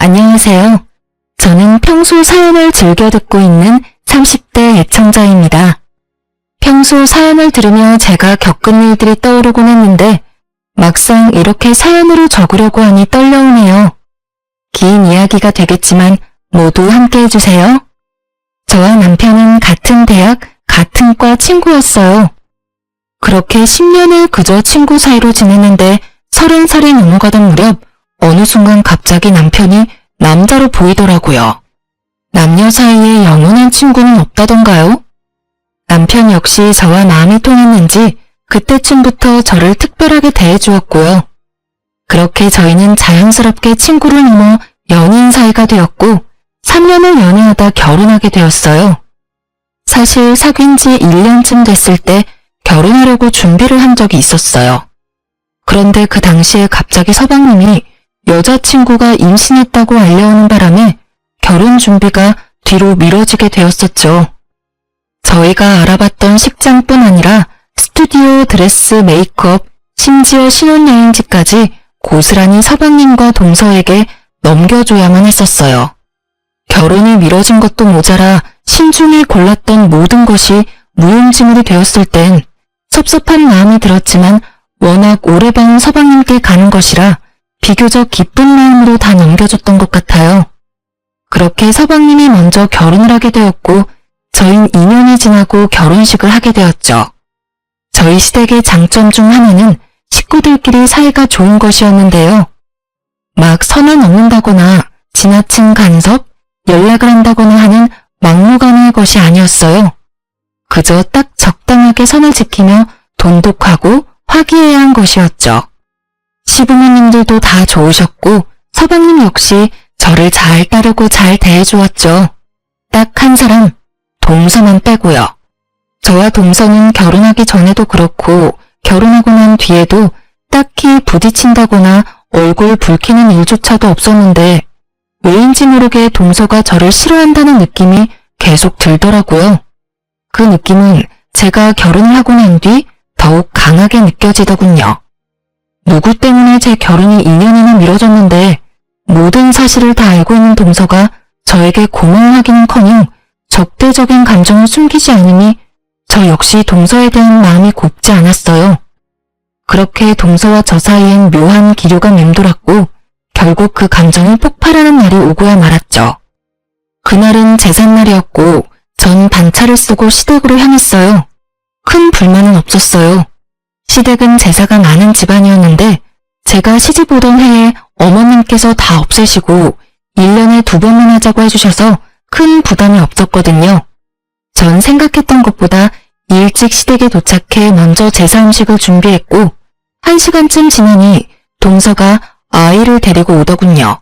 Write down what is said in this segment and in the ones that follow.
안녕하세요. 저는 평소 사연을 즐겨 듣고 있는 30대 애청자입니다. 평소 사연을 들으며 제가 겪은 일들이 떠오르곤 했는데 막상 이렇게 사연으로 적으려고 하니 떨려오네요. 긴 이야기가 되겠지만 모두 함께 해주세요. 저와 남편은 같은 대학, 같은 과 친구였어요. 그렇게 10년을 그저 친구 사이로 지냈는데 30살이 넘어가던 무렵 어느 순간 갑자기 남편이 남자로 보이더라고요. 남녀 사이에 영원한 친구는 없다던가요? 남편 역시 저와 마음이 통했는지 그때쯤부터 저를 특별하게 대해주었고요. 그렇게 저희는 자연스럽게 친구를 넘어 연인 사이가 되었고 3년을 연애하다 결혼하게 되었어요. 사실 사귄 지 1년쯤 됐을 때 결혼하려고 준비를 한 적이 있었어요. 그런데 그 당시에 갑자기 서방님이 여자친구가 임신했다고 알려오는 바람에 결혼 준비가 뒤로 미뤄지게 되었었죠. 저희가 알아봤던 식장뿐 아니라 스튜디오, 드레스, 메이크업, 심지어 신혼여행지까지 고스란히 서방님과 동서에게 넘겨줘야만 했었어요. 결혼이 미뤄진 것도 모자라 신중히 골랐던 모든 것이 무용지물이 되었을 땐 섭섭한 마음이 들었지만 워낙 오래 봐온 서방님께 가는 것이라 비교적 기쁜 마음으로 다 넘겨줬던 것 같아요. 그렇게 서방님이 먼저 결혼을 하게 되었고 저흰 2년이 지나고 결혼식을 하게 되었죠. 저희 시댁의 장점 중 하나는 식구들끼리 사이가 좋은 것이었는데요. 막 선을 넘는다거나 지나친 간섭, 연락을 한다거나 하는 막무가내의 것이 아니었어요. 그저 딱 적당하게 선을 지키며 돈독하고 화기애애한 것이었죠. 시부모님들도 다 좋으셨고 서방님 역시 저를 잘 따르고 잘 대해주었죠. 딱 한 사람, 동서만 빼고요. 저와 동서는 결혼하기 전에도 그렇고 결혼하고 난 뒤에도 딱히 부딪힌다거나 얼굴 붉히는 일조차도 없었는데 왜인지 모르게 동서가 저를 싫어한다는 느낌이 계속 들더라고요. 그 느낌은 제가 결혼을 하고 난 뒤 더욱 강하게 느껴지더군요. 누구 때문에 제 결혼이 2년이나 미뤄졌는데 모든 사실을 다 알고 있는 동서가 저에게 고마워하기는커녕 적대적인 감정을 숨기지 않으니 저 역시 동서에 대한 마음이 곱지 않았어요. 그렇게 동서와 저 사이엔 묘한 기류가 맴돌았고 결국 그 감정이 폭발하는 날이 오고야 말았죠. 그날은 제삿날이었고 전 반차를 쓰고 시댁으로 향했어요. 큰 불만은 없었어요. 시댁은 제사가 많은 집안이었는데 제가 시집 오던 해에 어머님께서 다 없애시고 1년에 2번만 하자고 해주셔서 큰 부담이 없었거든요. 전 생각했던 것보다 일찍 시댁에 도착해 먼저 제사 음식을 준비했고 1시간쯤 지나니 동서가 아이를 데리고 오더군요.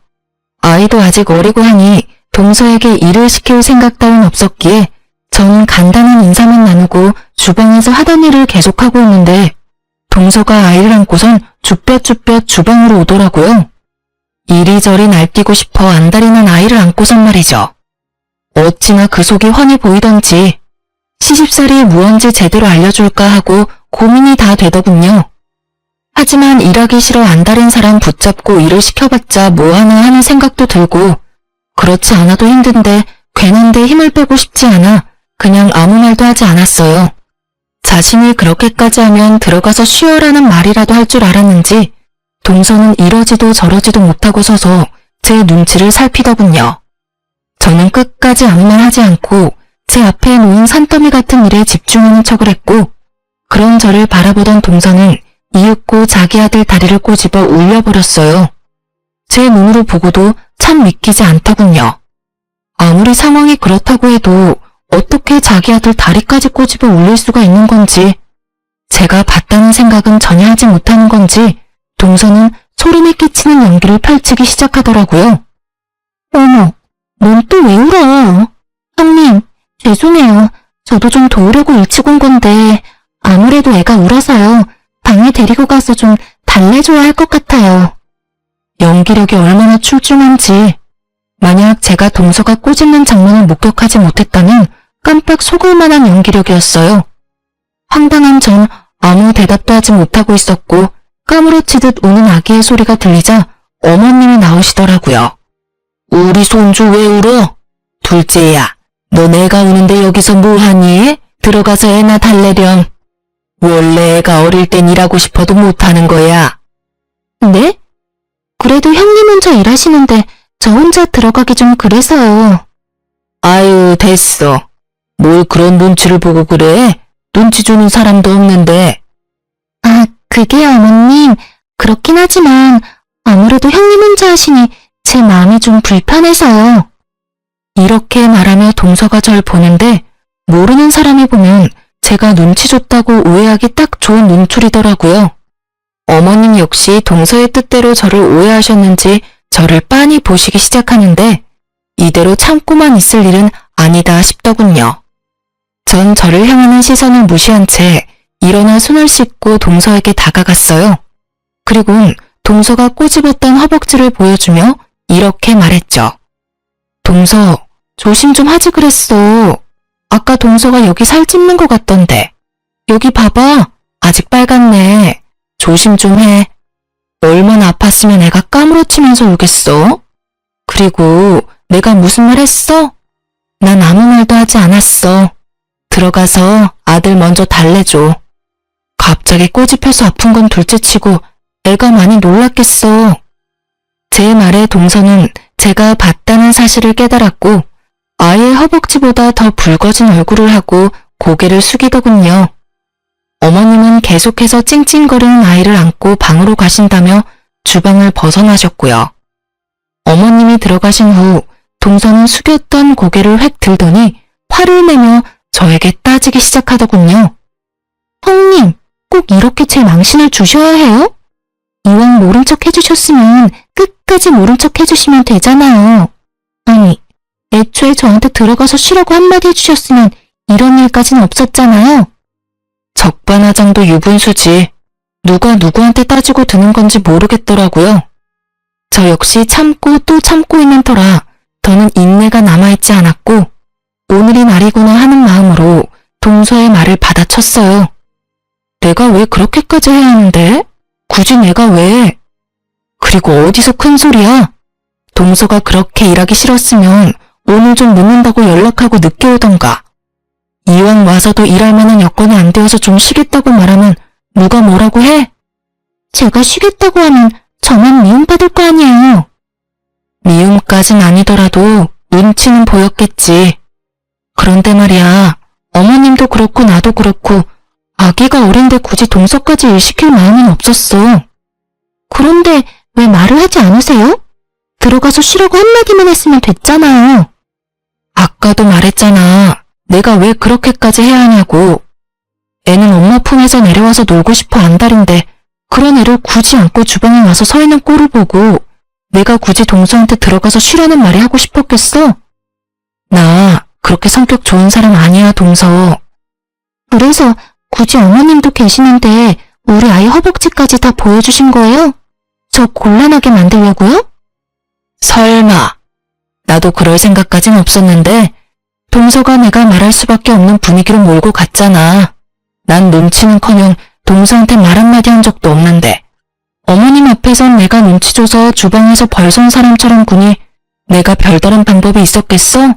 아이도 아직 어리고 하니 동서에게 일을 시킬 생각 따윈 없었기에 전 간단한 인사만 나누고 주방에서 하던 일을 계속하고 있는데 동서가 아이를 안고선 쭈뼛쭈뼛 주방으로 오더라고요. 이리저리 날뛰고 싶어 안달이 난 아이를 안고선 말이죠. 어찌나 그 속이 훤히 보이던지 시집살이 무언지 제대로 알려줄까 하고 고민이 다 되더군요. 하지만 일하기 싫어 안달인 사람 붙잡고 일을 시켜봤자 뭐하나 하는 생각도 들고 그렇지 않아도 힘든데 괜한데 힘을 빼고 싶지 않아 그냥 아무 말도 하지 않았어요. 자신이 그렇게까지 하면 들어가서 쉬어라는 말이라도 할 줄 알았는지 동서는 이러지도 저러지도 못하고 서서 제 눈치를 살피더군요. 저는 끝까지 아무 말 하지 않고 제 앞에 놓인 산더미 같은 일에 집중하는 척을 했고 그런 저를 바라보던 동서는 이윽고 자기 아들 다리를 꼬집어 울려버렸어요. 제 눈으로 보고도 참 믿기지 않더군요. 아무리 상황이 그렇다고 해도 어떻게 자기 아들 다리까지 꼬집어 울릴 수가 있는 건지 제가 봤다는 생각은 전혀 하지 못하는 건지 동서는 소름이 끼치는 연기를 펼치기 시작하더라고요. 어머, 넌 또 왜 울어? 형님, 죄송해요. 저도 좀 도우려고 일찍 온 건데 아무래도 애가 울어서요. 방에 데리고 가서 좀 달래줘야 할 것 같아요. 연기력이 얼마나 출중한지 만약 제가 동서가 꼬집는 장면을 목격하지 못했다면 깜빡 속을 만한 연기력이었어요. 황당한 전 아무 대답도 하지 못하고 있었고 까무러치듯 우는 아기의 소리가 들리자 어머님이 나오시더라고요. 우리 손주 왜 울어? 둘째야, 너 내가 우는데 여기서 뭐하니? 들어가서 애나 달래렴. 원래 애가 어릴 땐 일하고 싶어도 못하는 거야. 네? 그래도 형님 혼자 일하시는데 저 혼자 들어가기 좀 그래서요. 아유, 됐어. 뭘 그런 눈치를 보고 그래? 눈치 주는 사람도 없는데. 아, 그게요, 어머님. 그렇긴 하지만 아무래도 형님 혼자 하시니 제 마음이 좀 불편해서요. 이렇게 말하며 동서가 절 보는데 모르는 사람이 보면 제가 눈치 줬다고 오해하기 딱 좋은 눈초리더라고요. 어머님 역시 동서의 뜻대로 저를 오해하셨는지 저를 빤히 보시기 시작하는데 이대로 참고만 있을 일은 아니다 싶더군요. 전 저를 향하는 시선을 무시한 채 일어나 손을 씻고 동서에게 다가갔어요. 그리고는 동서가 꼬집었던 허벅지를 보여주며 이렇게 말했죠. 동서, 조심 좀 하지 그랬어. 아까 동서가 여기 살 찝는 것 같던데. 여기 봐봐. 아직 빨갛네. 조심 좀 해. 얼마나 아팠으면 애가 까무러치면서 울겠어? 그리고 내가 무슨 말 했어? 난 아무 말도 하지 않았어. 들어가서 아들 먼저 달래줘. 갑자기 꼬집혀서 아픈 건 둘째치고 애가 많이 놀랐겠어. 제 말에 동서는 제가 봤다는 사실을 깨달았고 아이의 허벅지보다 더 붉어진 얼굴을 하고 고개를 숙이더군요. 어머님은 계속해서 찡찡거리는 아이를 안고 방으로 가신다며 주방을 벗어나셨고요. 어머님이 들어가신 후 동서는 숙였던 고개를 획 들더니 화를 내며 저에게 따지기 시작하더군요. 형님, 꼭 이렇게 제 망신을 주셔야 해요? 이왕 모른 척 해주셨으면 끝까지 모른 척 해주시면 되잖아요. 아니, 애초에 저한테 들어가서 쉬라고 한마디 해주셨으면 이런 일까지는 없었잖아요. 적반하장도 유분수지. 누가 누구한테 따지고 드는 건지 모르겠더라고요. 저 역시 참고 또 참고 있는 터라 더는 인내가 남아있지 않았고 오늘이 날이구나 하는 마음으로 동서의 말을 받아쳤어요. 내가 왜 그렇게까지 해야 하는데? 굳이 내가 왜? 그리고 어디서 큰 소리야? 동서가 그렇게 일하기 싫었으면 오늘 좀 늦는다고 연락하고 늦게 오던가. 이왕 와서도 일할 만한 여건이 안 되어서 좀 쉬겠다고 말하면 누가 뭐라고 해? 제가 쉬겠다고 하면 저만 미움받을 거 아니에요. 미움까진 아니더라도 눈치는 보였겠지. 그런데 말이야, 어머님도 그렇고 나도 그렇고 아기가 어린데 굳이 동서까지 일 시킬 마음은 없었어. 그런데 왜 말을 하지 않으세요? 들어가서 쉬라고 한마디만 했으면 됐잖아요. 아까도 말했잖아. 내가 왜 그렇게까지 해야 하냐고. 애는 엄마 품에서 내려와서 놀고 싶어 안달인데 그런 애를 굳이 안고 주방에 와서 서 있는 꼴을 보고 내가 굳이 동서한테 들어가서 쉬라는 말이 하고 싶었겠어? 나 그렇게 성격 좋은 사람 아니야, 동서. 그래서 굳이 어머님도 계시는데 우리 아이 허벅지까지 다 보여주신 거예요? 저 곤란하게 만들려고요? 설마. 나도 그럴 생각까진 없었는데 동서가 내가 말할 수밖에 없는 분위기로 몰고 갔잖아. 난 눈치는커녕 동서한테 말 한마디 한 적도 없는데 어머님 앞에선 내가 눈치 줘서 주방에서 벌선 사람처럼 구니 내가 별다른 방법이 있었겠어?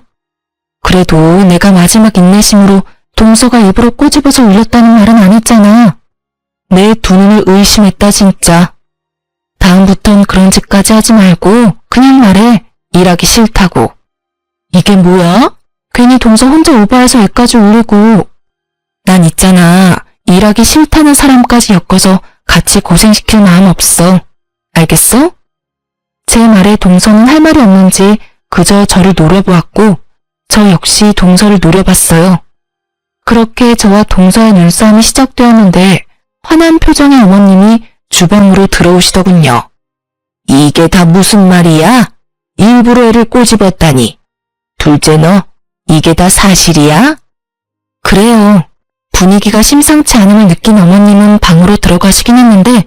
그래도 내가 마지막 인내심으로 동서가 일부러 꼬집어서 울렸다는 말은 안 했잖아. 내 두 눈을 의심했다 진짜. 다음부턴 그런 짓까지 하지 말고 그냥 말해. 일하기 싫다고. 이게 뭐야? 괜히 동서 혼자 오버해서 애까지 울리고. 난 있잖아. 일하기 싫다는 사람까지 엮어서 같이 고생시킬 마음 없어. 알겠어? 제 말에 동서는 할 말이 없는지 그저 저를 노려보았고 저 역시 동서를 노려봤어요. 그렇게 저와 동서의 눈싸움이 시작되었는데 화난 표정의 어머님이 주방으로 들어오시더군요. 이게 다 무슨 말이야? 일부러 애를 꼬집었다니. 둘째 너, 이게 다 사실이야? 그래요. 분위기가 심상치 않음을 느낀 어머님은 방으로 들어가시긴 했는데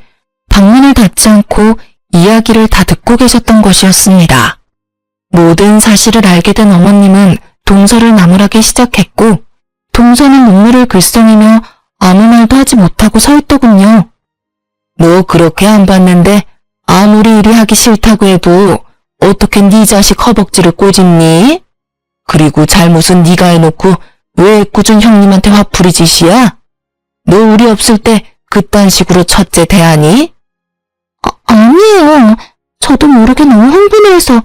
방문을 닫지 않고 이야기를 다 듣고 계셨던 것이었습니다. 모든 사실을 알게 된 어머님은 동서를 나무라기 시작했고 동서는 눈물을 글썽이며 아무 말도 하지 못하고 서 있더군요. 너 그렇게 안 봤는데 아무리 일이 하기 싫다고 해도 어떻게 네 자식 허벅지를 꼬집니? 그리고 잘못은 네가 해놓고 왜 꾸준 형님한테 화풀이 짓이야? 너 우리 없을 때 그딴 식으로 첫째 대하니? 아니에요. 저도 모르게 너무 흥분해서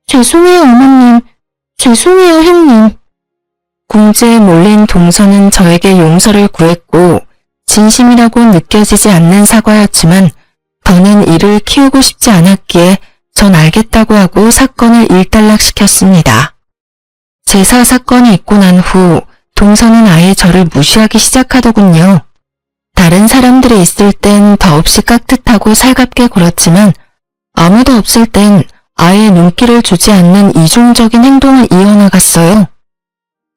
죄송해요, 어머님. 죄송해요, 형님. 궁지에 몰린 동서는 저에게 용서를 구했고 진심이라고 느껴지지 않는 사과였지만 더는 이를 키우고 싶지 않았기에 전 알겠다고 하고 사건을 일단락시켰습니다. 제사 사건이 있고 난 후 동서는 아예 저를 무시하기 시작하더군요. 다른 사람들이 있을 땐 더없이 깍듯하고 살갑게 굴었지만 아무도 없을 땐 아예 눈길을 주지 않는 이중적인 행동을 이어나갔어요.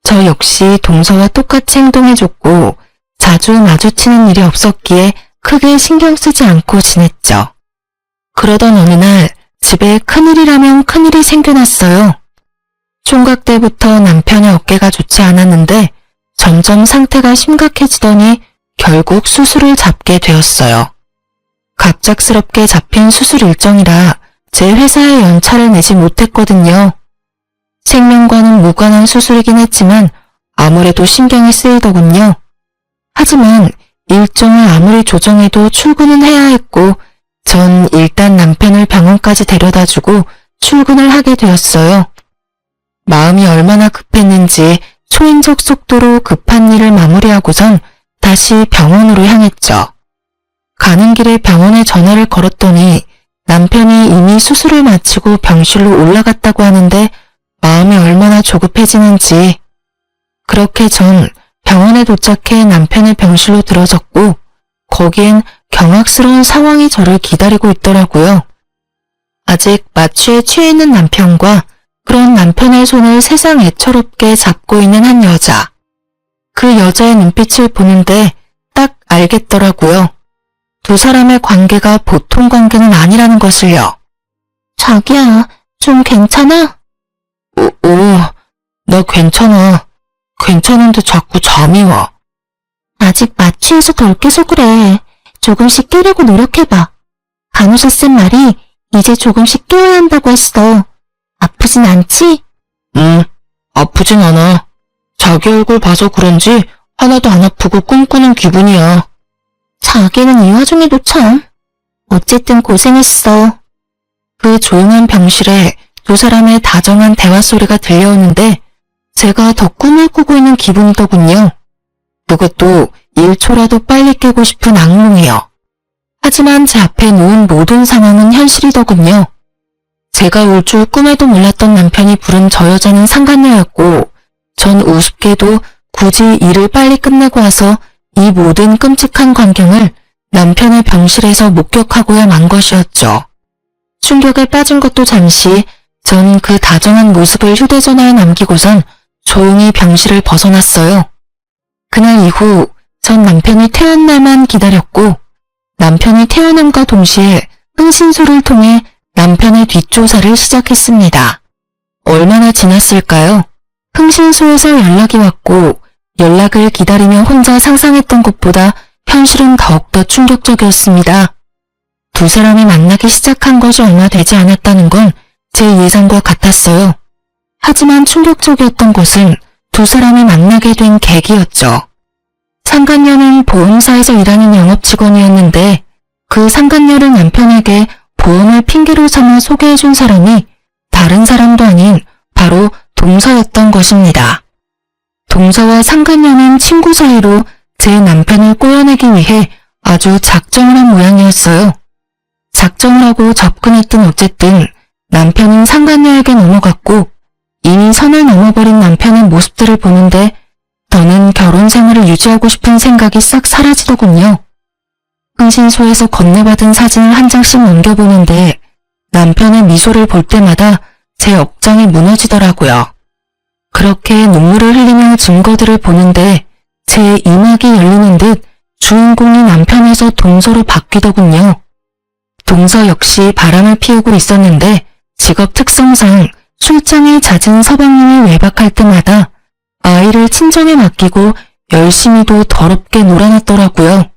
저 역시 동서와 똑같이 행동해줬고 자주 마주치는 일이 없었기에 크게 신경 쓰지 않고 지냈죠. 그러던 어느 날 집에 큰일이라면 큰일이 생겨났어요. 총각 때부터 남편의 어깨가 좋지 않았는데 점점 상태가 심각해지더니 결국 수술을 잡게 되었어요. 갑작스럽게 잡힌 수술 일정이라 제 회사에 연차를 내지 못했거든요. 생명과는 무관한 수술이긴 했지만 아무래도 신경이 쓰이더군요. 하지만 일정을 아무리 조정해도 출근은 해야 했고 전 일단 남편을 병원까지 데려다주고 출근을 하게 되었어요. 마음이 얼마나 급했는지 초인적 속도로 급한 일을 마무리하고선 다시 병원으로 향했죠. 가는 길에 병원에 전화를 걸었더니 남편이 이미 수술을 마치고 병실로 올라갔다고 하는데 마음이 얼마나 조급해지는지. 그렇게 전 병원에 도착해 남편의 병실로 들어섰고 거기엔 경악스러운 상황이 저를 기다리고 있더라고요. 아직 마취에 취해 있는 남편과 그런 남편의 손을 세상 애처롭게 잡고 있는 한 여자. 그 여자의 눈빛을 보는데 딱 알겠더라고요. 두 사람의 관계가 보통 관계는 아니라는 것을요. 자기야, 좀 괜찮아? 나 괜찮아. 괜찮은데 자꾸 잠이 와. 아직 마취해서 덜 깨서 그래. 조금씩 깨려고 노력해봐. 간호사 쓴 말이 이제 조금씩 깨워야 한다고 했어. 아프진 않지? 아프진 않아. 자기 얼굴 봐서 그런지 하나도 안 아프고 꿈꾸는 기분이야. 자기는 이 와중에도 참. 어쨌든 고생했어. 그 조용한 병실에 두 사람의 다정한 대화 소리가 들려오는데 제가 더 꿈을 꾸고 있는 기분이더군요. 그것도 1초라도 빨리 깨고 싶은 악몽이요. 하지만 제 앞에 놓은 모든 상황은 현실이더군요. 제가 올 줄 꿈에도 몰랐던 남편이 부른 저 여자는 상간녀였고 전 우습게도 굳이 일을 빨리 끝내고 와서 이 모든 끔찍한 광경을 남편의 병실에서 목격하고야 만 것이었죠. 충격에 빠진 것도 잠시 전 그 다정한 모습을 휴대전화에 남기고선 조용히 병실을 벗어났어요. 그날 이후 전 남편이 태어난 날만 기다렸고 남편이 태어남과 동시에 흥신소를 통해 남편의 뒷조사를 시작했습니다. 얼마나 지났을까요? 흥신소에서 연락이 왔고 연락을 기다리며 혼자 상상했던 것보다 현실은 더욱더 충격적이었습니다. 두 사람이 만나기 시작한 것이 얼마 되지 않았다는 건 제 예상과 같았어요. 하지만 충격적이었던 것은 두 사람이 만나게 된 계기였죠. 상간녀는 보험사에서 일하는 영업직원이었는데 그 상간녀를 남편에게 보험을 핑계로 삼아 소개해준 사람이 다른 사람도 아닌 바로 동서였던 것입니다. 동서와 상간녀는 친구 사이로 제 남편을 꼬여내기 위해 아주 작정을 한 모양이었어요. 작정을 하고 접근했든 어쨌든 남편은 상간녀에게 넘어갔고 이미 선을 넘어버린 남편의 모습들을 보는데 더는 결혼 생활을 유지하고 싶은 생각이 싹 사라지더군요. 흥신소에서 건네받은 사진을 한 장씩 넘겨보는데 남편의 미소를 볼 때마다 제 억장이 무너지더라고요. 그렇게 눈물을 흘리며 증거들을 보는데 제 이막이 열리는 듯 주인공이 남편에서 동서로 바뀌더군요. 동서 역시 바람을 피우고 있었는데 직업 특성상 출장에 잦은 서방님이 외박할 때마다 아이를 친정에 맡기고 열심히도 더럽게 놀아놨더라고요.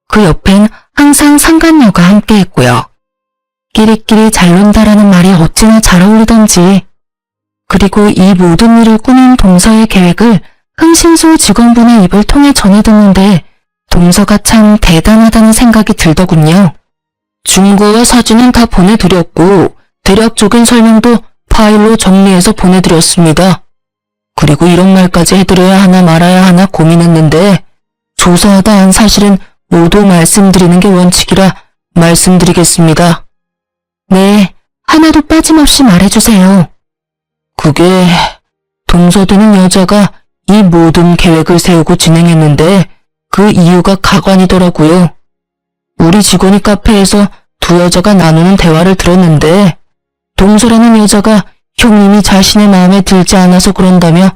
그 옆엔 항상 상간녀가 함께했고요. 끼리끼리 잘 논다라는 말이 어찌나 잘 어울리던지. 그리고 이 모든 일을 꾸민 동서의 계획을 흥신소 직원분의 입을 통해 전해 듣는데 동서가 참 대단하다는 생각이 들더군요. 증거와 사진은 다 보내드렸고 대략적인 설명도 파일로 정리해서 보내드렸습니다. 그리고 이런 말까지 해드려야 하나 말아야 하나 고민했는데 조사하다 한 사실은 모두 말씀드리는 게 원칙이라 말씀드리겠습니다. 네, 하나도 빠짐없이 말해주세요. 그게 동서되는 여자가 이 모든 계획을 세우고 진행했는데 그 이유가 가관이더라고요. 우리 직원이 카페에서 두 여자가 나누는 대화를 들었는데 동서라는 여자가 형님이 자신의 마음에 들지 않아서 그런다며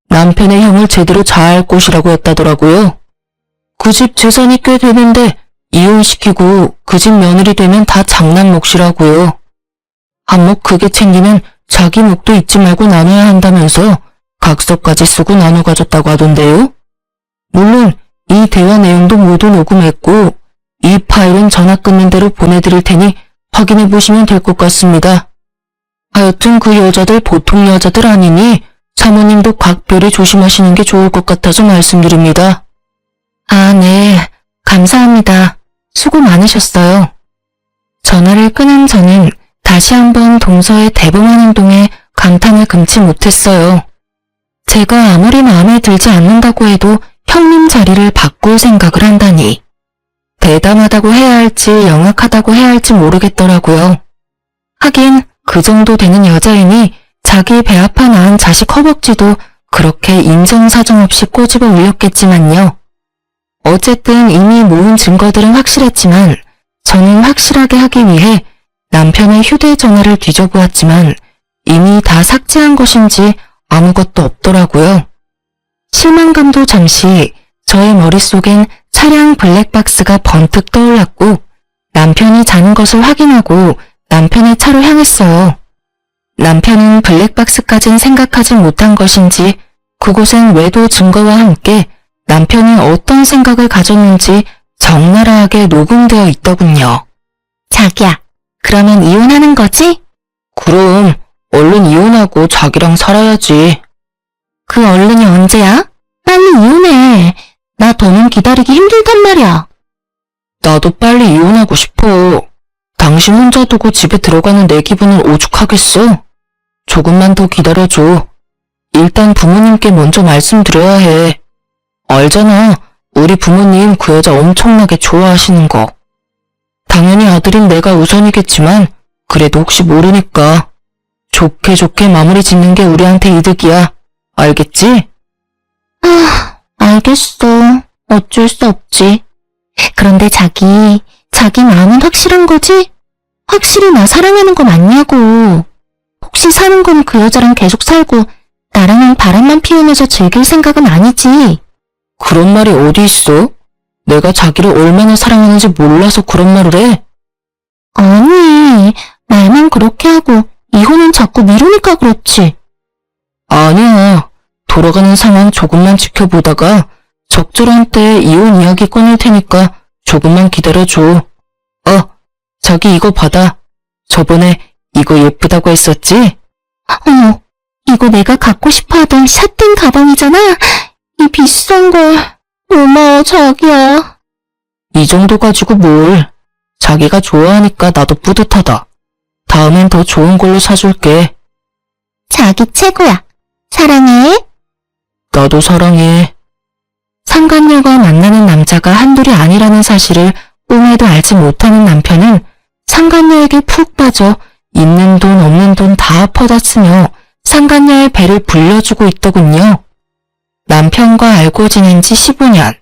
남편의 형을 제대로 자아할 곳이라고 했다더라고요. 그 집 재산이 꽤 되는데 이혼시키고 그 집 며느리 되면 다 장난 몫이라고요. 한 몫 크게 챙기면 자기 몫도 잊지 말고 나눠야 한다면서 각서까지 쓰고 나눠 가졌다고 하던데요. 물론 이 대화 내용도 모두 녹음했고 이 파일은 전화 끊는 대로 보내드릴 테니 확인해 보시면 될 것 같습니다. 하여튼 그 여자들 보통 여자들 아니니 사모님도 각별히 조심하시는 게 좋을 것 같아서 말씀드립니다. 아, 네. 감사합니다. 수고 많으셨어요. 전화를 끊은 저는 다시 한번 동서의 대범한 행동에 감탄을 금치 못했어요. 제가 아무리 마음에 들지 않는다고 해도 형님 자리를 바꿀 생각을 한다니. 대담하다고 해야 할지 영악하다고 해야 할지 모르겠더라고요. 하긴 그 정도 되는 여자이니 자기 배 아파 낳은 자식 허벅지도 그렇게 인정사정 없이 꼬집어 올렸겠지만요. 어쨌든 이미 모은 증거들은 확실했지만 저는 확실하게 하기 위해 남편의 휴대전화를 뒤져보았지만 이미 다 삭제한 것인지 아무것도 없더라고요. 실망감도 잠시 저의 머릿속엔 차량 블랙박스가 번뜩 떠올랐고 남편이 자는 것을 확인하고 남편의 차로 향했어요. 남편은 블랙박스까진 생각하지 못한 것인지 그곳엔 외도 증거와 함께 남편이 어떤 생각을 가졌는지 적나라하게 녹음되어 있더군요. 자기야, 그러면 이혼하는 거지? 그럼 얼른 이혼하고 자기랑 살아야지. 그 얼른이 언제야? 빨리 이혼해. 나 더는 기다리기 힘들단 말이야. 나도 빨리 이혼하고 싶어. 당신 혼자 두고 집에 들어가는 내 기분을 오죽하겠어? 조금만 더 기다려줘. 일단 부모님께 먼저 말씀드려야 해. 알잖아. 우리 부모님 그 여자 엄청나게 좋아하시는 거. 당연히 아들인 내가 우선이겠지만 그래도 혹시 모르니까 좋게 좋게 마무리 짓는 게 우리한테 이득이야. 알겠지? 아, 알겠어. 어쩔 수 없지. 그런데 자기 마음은 확실한 거지? 확실히 나 사랑하는 거 맞냐고. 혹시 사는 건 그 여자랑 계속 살고 나랑은 바람만 피우면서 즐길 생각은 아니지? 그런 말이 어디 있어? 내가 자기를 얼마나 사랑하는지 몰라서 그런 말을 해? 아니, 말만 그렇게 하고 이혼은 자꾸 미루니까 그렇지. 아니야. 돌아가는 상황 조금만 지켜보다가 적절한 때에 이혼 이야기 꺼낼 테니까 조금만 기다려줘. 자기 이거 받아. 저번에 이거 예쁘다고 했었지? 어머, 이거 내가 갖고 싶어 하던 샷땡 가방이잖아. 이 비싼 걸. 고마워, 자기야. 이 정도 가지고 뭘. 자기가 좋아하니까 나도 뿌듯하다. 다음엔 더 좋은 걸로 사줄게. 자기 최고야. 사랑해. 나도 사랑해. 상간녀가 만나는 남자가 한둘이 아니라는 사실을 꿈에도 알지 못하는 남편은 상간녀에게 푹 빠져 있는 돈 없는 돈 다 퍼다 쓰며 상간녀의 배를 불려주고 있더군요. 남편과 알고 지낸 지 15년.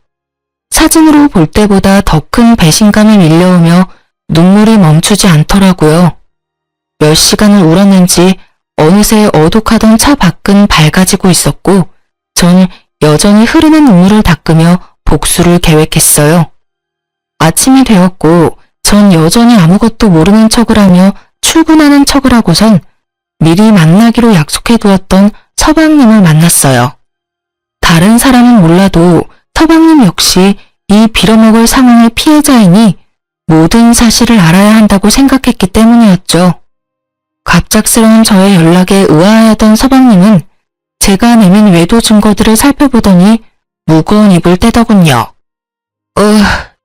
사진으로 볼 때보다 더 큰 배신감이 밀려오며 눈물이 멈추지 않더라고요. 몇 시간을 울었는지 어느새 어둑하던 차 밖은 밝아지고 있었고 전 여전히 흐르는 눈물을 닦으며 복수를 계획했어요. 아침이 되었고 전 여전히 아무것도 모르는 척을 하며 출근하는 척을 하고선 미리 만나기로 약속해두었던 서방님을 만났어요. 다른 사람은 몰라도 서방님 역시 이 빌어먹을 상황의 피해자이니 모든 사실을 알아야 한다고 생각했기 때문이었죠. 갑작스러운 저의 연락에 의아해하던 서방님은 제가 내민 외도 증거들을 살펴보더니 무거운 입을 떼더군요.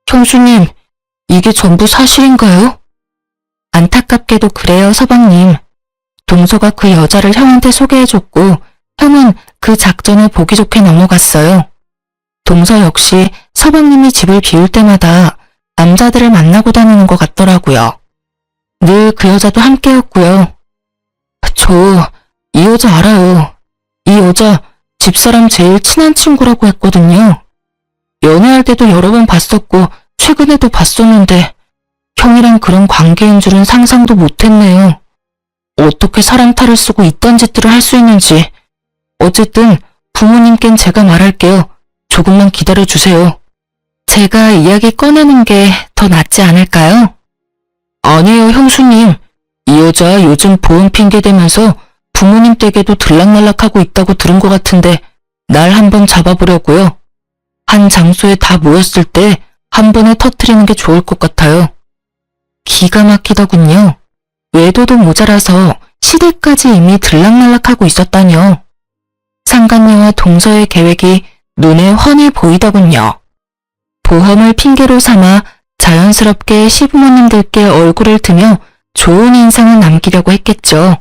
형수님, 이게 전부 사실인가요? 안타깝게도 그래요, 서방님. 동서가 그 여자를 형한테 소개해줬고 형은 그 작전에 보기 좋게 넘어갔어요. 동서 역시 서방님이 집을 비울 때마다 남자들을 만나고 다니는 것 같더라고요. 늘 그 여자도 함께였고요. 저 이 여자 알아요. 이 여자 집사람 제일 친한 친구라고 했거든요. 연애할 때도 여러 번 봤었고 최근에도 봤었는데 형이랑 그런 관계인 줄은 상상도 못했네요. 어떻게 사람 탈을 쓰고 이딴 짓들을 할 수 있는지. 어쨌든 부모님께는 제가 말할게요. 조금만 기다려주세요. 제가 이야기 꺼내는 게 더 낫지 않을까요? 아니에요, 형수님. 이 여자 요즘 보험 핑계 대면서 부모님 댁에도 들락날락하고 있다고 들은 것 같은데 날 한번 잡아보려고요. 한 장소에 다 모였을 때 한 번에 터뜨리는 게 좋을 것 같아요. 기가 막히더군요. 외도도 모자라서 시댁까지 이미 들락날락하고 있었다뇨. 상간녀와 동서의 계획이 눈에 훤히 보이더군요. 보험을 핑계로 삼아 자연스럽게 시부모님들께 얼굴을 드며 좋은 인상을 남기려고 했겠죠.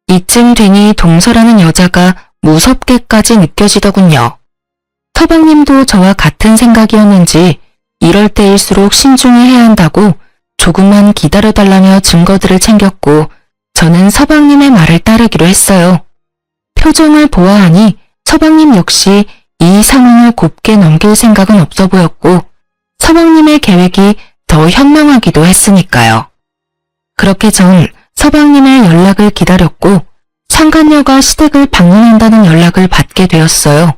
이쯤 되니 동서라는 여자가 무섭게까지 느껴지더군요. 서방님도 저와 같은 생각이었는지 이럴 때일수록 신중히 해야 한다고 조금만 기다려달라며 증거들을 챙겼고 저는 서방님의 말을 따르기로 했어요. 표정을 보아하니 서방님 역시 이 상황을 곱게 넘길 생각은 없어 보였고 서방님의 계획이 더 현명하기도 했으니까요. 그렇게 전 서방님의 연락을 기다렸고 상간녀가 시댁을 방문한다는 연락을 받게 되었어요.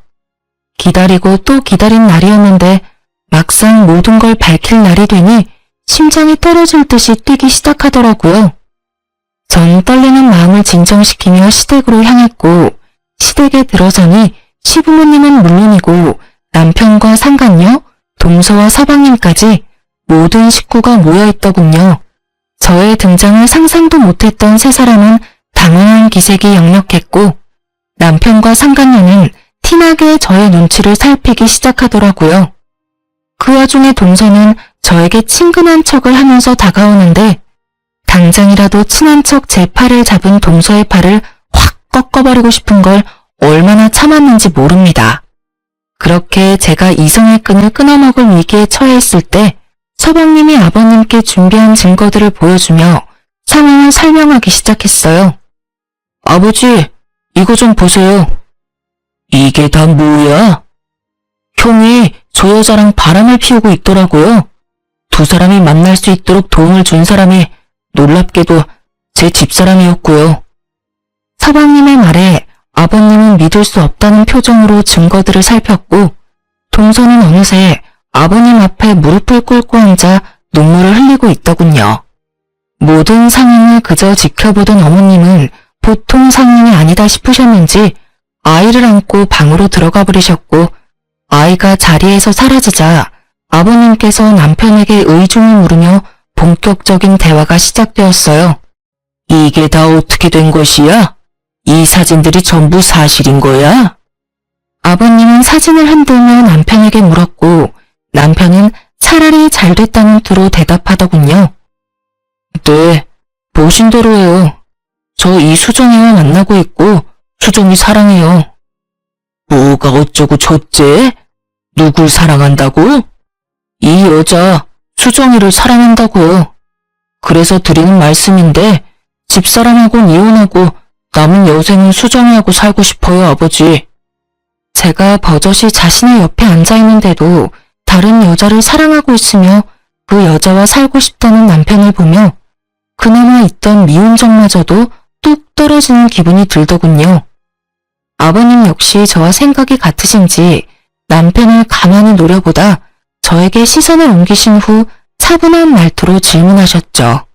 기다리고 또 기다린 날이었는데 막상 모든 걸 밝힐 날이 되니 심장이 떨어질 듯이 뛰기 시작하더라고요. 전 떨리는 마음을 진정시키며 시댁으로 향했고 시댁에 들어서니 시부모님은 물론이고 남편과 상간녀, 동서와 서방님까지 모든 식구가 모여있더군요. 저의 등장을 상상도 못했던 세 사람은 당황한 기색이 역력했고 남편과 상간녀는 티나게 저의 눈치를 살피기 시작하더라고요. 그 와중에 동서는 저에게 친근한 척을 하면서 다가오는데 당장이라도 친한 척 제 팔을 잡은 동서의 팔을 확 꺾어버리고 싶은 걸 얼마나 참았는지 모릅니다. 그렇게 제가 이성의 끈을 끊어먹을 위기에 처해 있을 때 서방님이 아버님께 준비한 증거들을 보여주며 상황을 설명하기 시작했어요. 아버지, 이거 좀 보세요. 이게 다 뭐야? 형이 저 여자랑 바람을 피우고 있더라고요. 두 사람이 만날 수 있도록 도움을 준 사람이 놀랍게도 제 집사람이었고요. 서방님의 말에 아버님은 믿을 수 없다는 표정으로 증거들을 살폈고 동서는 어느새 아버님 앞에 무릎을 꿇고 앉아 눈물을 흘리고 있더군요. 모든 상황을 그저 지켜보던 어머님은 보통 상황이 아니다 싶으셨는지 아이를 안고 방으로 들어가 버리셨고 아이가 자리에서 사라지자 아버님께서 남편에게 의중을 물으며 본격적인 대화가 시작되었어요. 이게 다 어떻게 된 것이야? 이 사진들이 전부 사실인 거야? 아버님은 사진을 흔들며 남편에게 물었고 남편은 차라리 잘 됐다는 투로 대답하더군요. 네, 보신 대로예요. 저 이 수정이와 만나고 있고 수정이 사랑해요. 뭐가 어쩌고 저째? 누굴 사랑한다고? 이 여자 수정이를 사랑한다고요. 그래서 드리는 말씀인데 집사람하고는 이혼하고 남은 여생은 수정이하고 살고 싶어요, 아버지. 제가 버젓이 자신의 옆에 앉아있는데도 다른 여자를 사랑하고 있으며 그 여자와 살고 싶다는 남편을 보며 그나마 있던 미운정마저도 뚝 떨어지는 기분이 들더군요. 아버님 역시 저와 생각이 같으신지 남편을 가만히 노려보다 저에게 시선을 옮기신 후 차분한 말투로 질문하셨죠.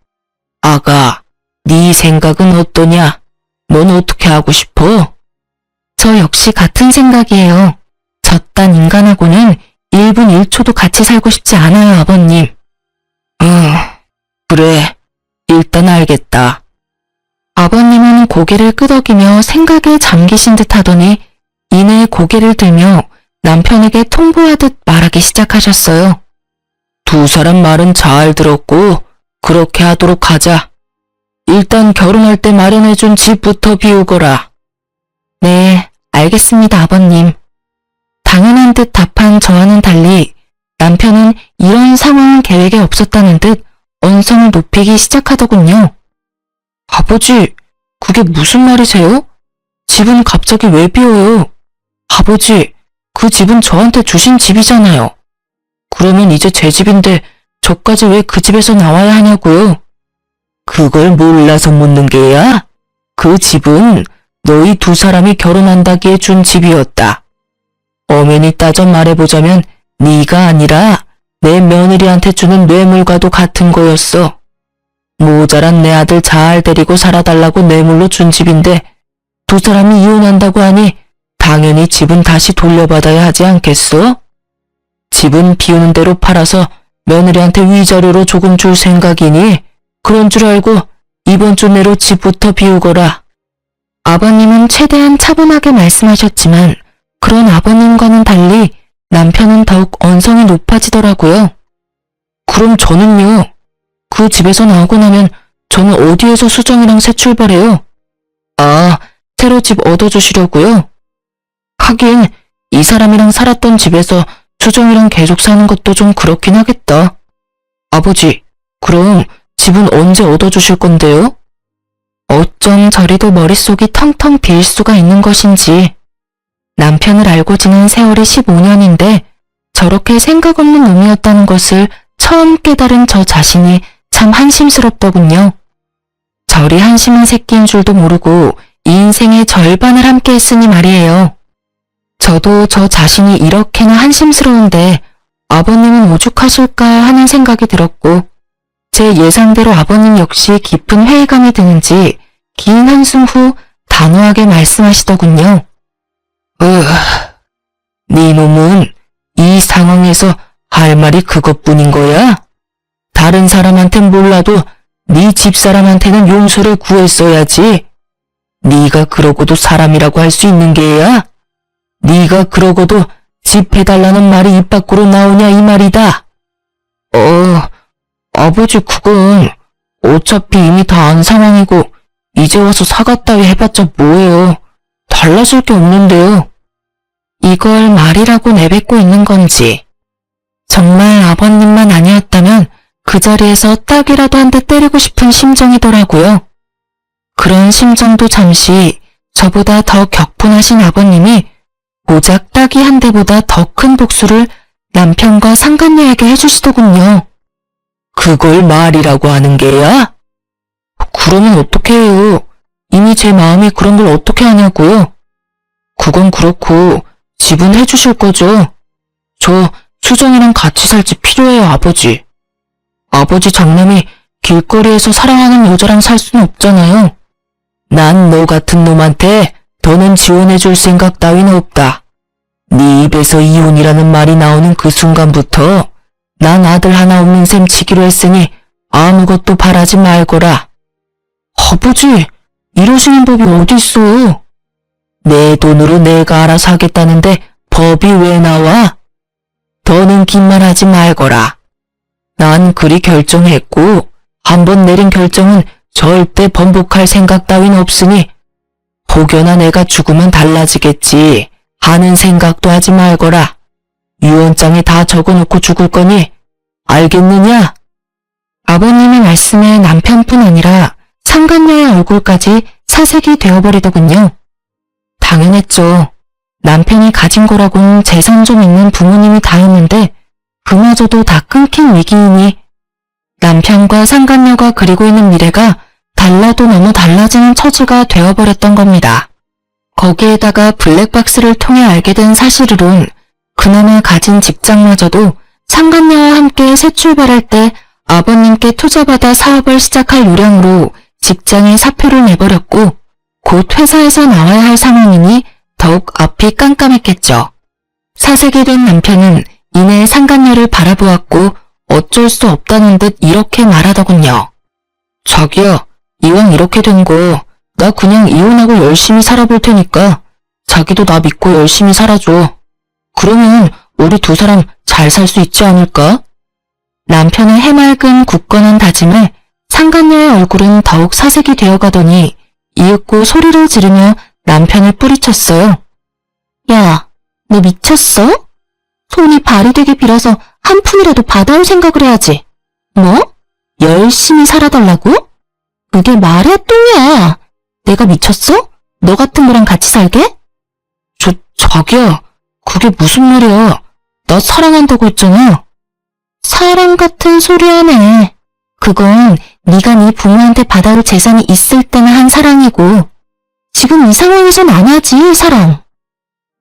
아가, 네 생각은 어떠냐? 넌 어떻게 하고 싶어? 저 역시 같은 생각이에요. 저딴 인간하고는 1분 1초도 같이 살고 싶지 않아요, 아버님. 그래. 일단 알겠다. 아버님은 고개를 끄덕이며 생각에 잠기신 듯 하더니 이내 고개를 들며 남편에게 통보하듯 말하기 시작하셨어요. 두 사람 말은 잘 들었고 그렇게 하도록 하자. 일단 결혼할 때 마련해준 집부터 비우거라. 네, 알겠습니다, 아버님. 당연한 듯 답한 저와는 달리 남편은 이런 상황은 계획에 없었다는 듯 언성을 높이기 시작하더군요. 아버지, 그게 무슨 말이세요? 집은 갑자기 왜 비워요? 아버지, 그 집은 저한테 주신 집이잖아요. 그러면 이제 제 집인데 저까지 왜 그 집에서 나와야 하냐고요? 그걸 몰라서 묻는 게야? 그 집은 너희 두 사람이 결혼한다기에 준 집이었다. 엄연히 따져 말해보자면 네가 아니라 내 며느리한테 주는 뇌물과도 같은 거였어. 모자란 내 아들 잘 데리고 살아달라고 뇌물로 준 집인데 두 사람이 이혼한다고 하니 당연히 집은 다시 돌려받아야 하지 않겠어? 집은 비우는 대로 팔아서 며느리한테 위자료로 조금 줄 생각이니 그런 줄 알고 이번 주 내로 집부터 비우거라. 아버님은 최대한 차분하게 말씀하셨지만 그런 아버님과는 달리 남편은 더욱 언성이 높아지더라고요. 그럼 저는요? 그 집에서 나오고 나면 저는 어디에서 수정이랑 새 출발해요? 아, 새로 집 얻어주시려고요? 하긴 이 사람이랑 살았던 집에서 수정이랑 계속 사는 것도 좀 그렇긴 하겠다. 아버지, 그럼 집은 언제 얻어주실 건데요? 어쩜 저리도 머릿속이 텅텅 비일 수가 있는 것인지. 남편을 알고 지낸 세월이 15년인데 저렇게 생각 없는 놈이었다는 것을 처음 깨달은 저 자신이 참 한심스럽더군요. 저리 한심한 새끼인 줄도 모르고 이 인생의 절반을 함께 했으니 말이에요. 저도 저 자신이 이렇게나 한심스러운데 아버님은 오죽하실까 하는 생각이 들었고 제 예상대로 아버님 역시 깊은 회의감이 드는지 긴 한숨 후 단호하게 말씀하시더군요. 네 놈은 이 상황에서 할 말이 그것뿐인 거야? 다른 사람한텐 몰라도 네 집사람한테는 용서를 구했어야지. 네가 그러고도 사람이라고 할 수 있는 게야? 네가 그러고도 집 해달라는 말이 입 밖으로 나오냐 이 말이다. 아버지 그건 어차피 이미 다 안 상황이고 이제 와서 사과 따위 해봤자 뭐예요. 달라질 게 없는데요. 이걸 말이라고 내뱉고 있는 건지 정말 아버님만 아니었다면 그 자리에서 딱이라도 한 대 때리고 싶은 심정이더라고요. 그런 심정도 잠시 저보다 더 격분하신 아버님이 고작 딱이 한 대보다 더 큰 복수를 남편과 상간녀에게 해주시더군요. 그걸 말이라고 하는 게야? 그러면 어떻게 해요? 이미 제 마음이 그런 걸 어떻게 하냐고요? 그건 그렇고 집은 해주실 거죠? 저 수정이랑 같이 살 집 필요해요, 아버지. 아버지 장남이 길거리에서 사랑하는 여자랑 살 수는 없잖아요. 난 너 같은 놈한테 더는 지원해줄 생각 따위는 없다. 네 입에서 이혼이라는 말이 나오는 그 순간부터 난 아들 하나 없는 셈 치기로 했으니 아무것도 바라지 말거라. 아버지, 이러시는 법이 어딨어? 내 돈으로 내가 알아서 하겠다는데 법이 왜 나와? 더는 긴 말 하지 말거라. 난 그리 결정했고 한번 내린 결정은 절대 번복할 생각 따윈 없으니 혹여나 내가 죽으면 달라지겠지 하는 생각도 하지 말거라. 유언장에 다 적어놓고 죽을 거니 알겠느냐? 아버님의 말씀에 남편뿐 아니라 상간녀의 얼굴까지 사색이 되어버리더군요. 당연했죠. 남편이 가진 거라곤 재산 좀 있는 부모님이 다였는데 그마저도 다 끊긴 위기이니 남편과 상간녀가 그리고 있는 미래가 달라도 너무 달라지는 처지가 되어버렸던 겁니다. 거기에다가 블랙박스를 통해 알게 된 사실으론 그나마 가진 직장마저도 상간녀와 함께 새 출발할 때 아버님께 투자받아 사업을 시작할 요량으로 직장에 사표를 내버렸고 곧 회사에서 나와야 할 상황이니 더욱 앞이 깜깜했겠죠. 사색이 된 남편은 이내 상간녀를 바라보았고 어쩔 수 없다는 듯 이렇게 말하더군요. 자기야, 이왕 이렇게 된 거, 나 그냥 이혼하고 열심히 살아볼 테니까 자기도 나 믿고 열심히 살아줘. 그러면 우리 두 사람 잘 살 수 있지 않을까? 남편의 해맑은 굳건한 다짐에 상간녀의 얼굴은 더욱 사색이 되어가더니 이윽고 소리를 지르며 남편을 뿌리쳤어요. 야, 너 미쳤어? 손이 발이 되게 빌어서 한 푼이라도 받아올 생각을 해야지. 뭐? 열심히 살아달라고? 그게 말이야 똥이야. 내가 미쳤어? 너 같은 거랑 같이 살게? 자기야, 그게 무슨 말이야. 나 사랑한다고 했잖아. 사랑 같은 소리 하네. 그건 네가 네 부모한테 받아올 재산이 있을 때나 한 사랑이고 지금 이 상황에선 안 하지, 사랑.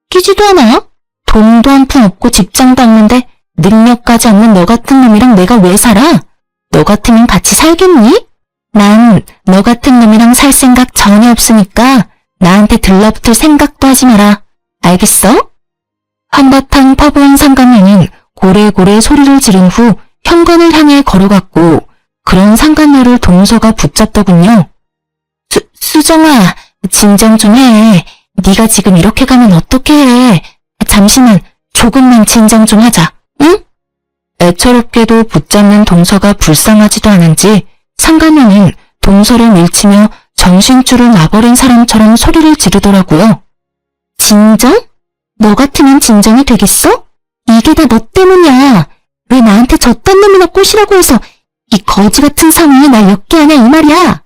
끼지도 않아? 돈도 한 푼 없고 직장도 없는데 능력까지 없는 너 같은 놈이랑 내가 왜 살아? 너 같으면 같이 살겠니? 난 너 같은 놈이랑 살 생각 전혀 없으니까 나한테 들러붙을 생각도 하지 마라. 알겠어? 한바탕 퍼부은 상간녀는 고래고래 소리를 지른 후 현관을 향해 걸어갔고 그런 상간녀를 동서가 붙잡더군요. 수정아, 진정 좀 해. 네가 지금 이렇게 가면 어떻게 해. 잠시만, 조금만 진정 좀 하자, 응? 애처롭게도 붙잡는 동서가 불쌍하지도 않은지 상간녀는 동서를 밀치며 정신줄을 놔버린 사람처럼 소리를 지르더라고요. 진정? 너 같으면 진정이 되겠어? 이게 다 너 때문이야. 왜 나한테 저딴 놈이나 꼬시라고 해서 이 거지 같은 상황에 날 엮게 하냐 이 말이야.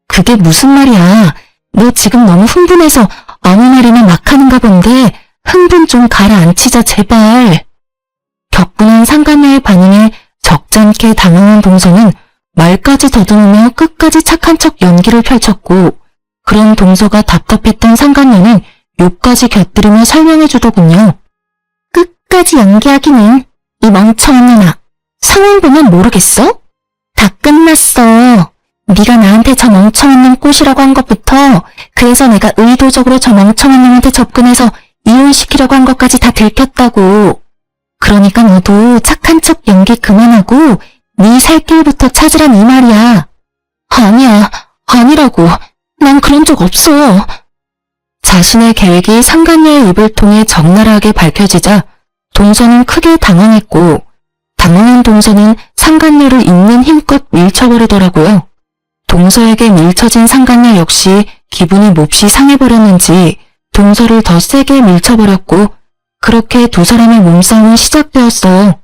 그게 무슨 말이야. 너 지금 너무 흥분해서 아무 말이나 막 하는가 본데 흥분 좀 가라앉히자 제발. 격분한 상간녀의 반응에 적잖게 당황한 동서는 말까지 더듬으며 끝까지 착한 척 연기를 펼쳤고 그런 동서가 답답했던 상간녀는 욕까지 곁들이며 설명해 주더군요. 끝까지 연기하기는 이 멍청한 년아. 상황 보면 모르겠어? 다 끝났어. 네가 나한테 저 멍청한 놈 꼬시라고 한 것부터 그래서 내가 의도적으로 저 멍청한 놈한테 접근해서 이혼시키려고 한 것까지 다 들켰다고. 그러니까 너도 착한 척 연기 그만하고 네 살 길부터 찾으란 이 말이야. 아니야, 아니라고. 난 그런 적 없어. 자신의 계획이 상간녀의 입을 통해 적나라하게 밝혀지자 동서는 크게 당황했고 당황한 동서는 상간녀를 있는 힘껏 밀쳐버리더라고요. 동서에게 밀쳐진 상간녀 역시 기분이 몹시 상해버렸는지 동서를 더 세게 밀쳐버렸고 그렇게 두 사람의 몸싸움은 시작되었어요.